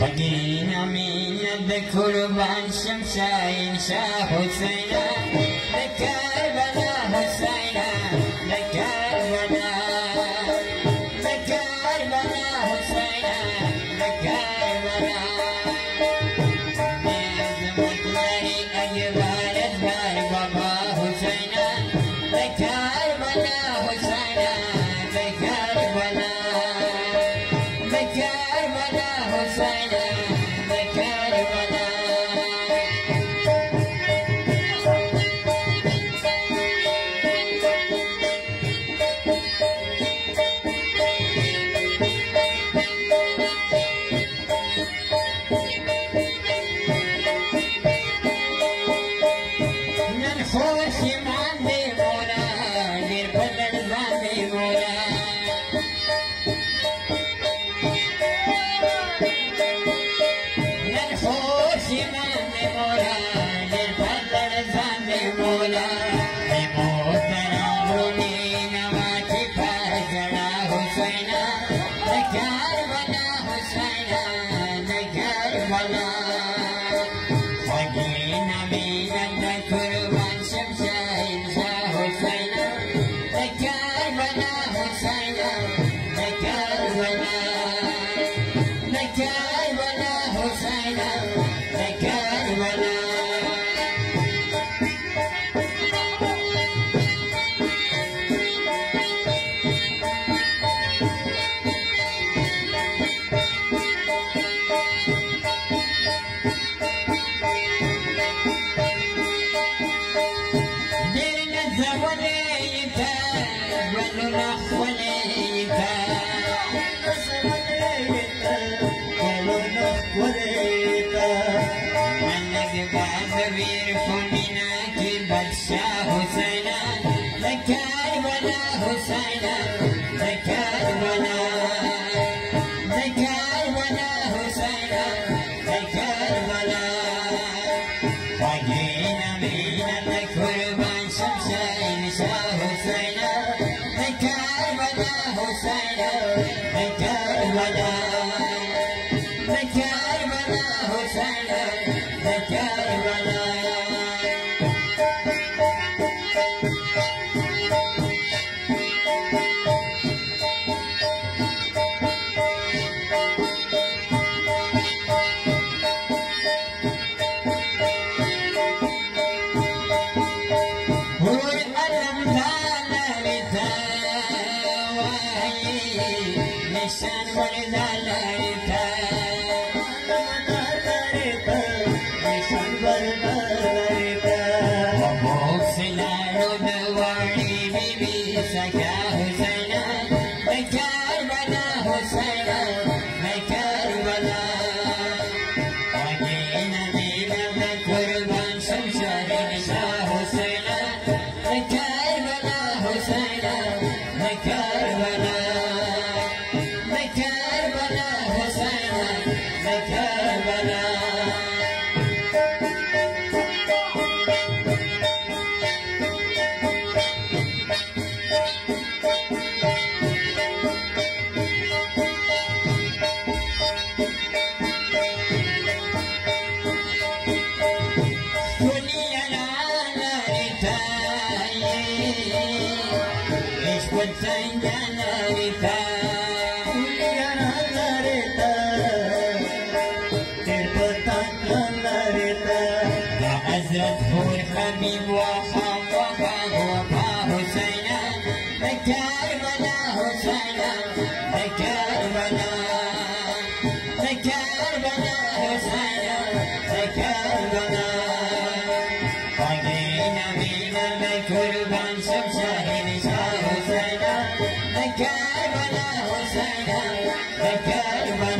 بقينا من الذكر بعد شمسين شاه حسينا لكربلا حسينا لكربلا لكربلا حسينا لكربلا نظمت لي أجبال أدبار بابا حسينا لكربلا حسينا لكربلا لكربلا حسينا لكربلا ننفوس معندي مولا دير بدل باندي مولا ننفوس معندي مولا دير بدل باندي مولا يموت ناموني نواتي فاجنا حسينا لكربلا حسينا لكربلا وجينا من الذكر وعن شمسين شاه حسينا لكربلا حسينا لكربلا لكربلا حسينا لكربلا ديرنا الزوليتا ولنا وليتا منك بعثبير فمنا كبر شاه حسينا لكربلا حسينا لكربلا لكربلا حسينا لكربلا وجينا من الذكر بعد شمسين شاه حسينا لكربلا حسينا لكربلا لكربلا حسينا لكربلا هو الألم ذلك وهي نشان ولذلك وبوك سلالو دواري بيبي سكا حسينا لكربلا حسينا لكربلا وجينا من الذكر بعد شمسين شاه حسينا لكربلا حسينا لكربلا لكربلا حسينا لكربلا دنيا العالم ايش كنت عندنا دنيا العالم يا حزرة فور حبيب وخام وخام وفا حسينا لكربلا حسينا لكربلا لكربلا حسينا لكربلا وجينا من الذكر بعد شمسين شاه حسينا لكربلا حسينا لكربلا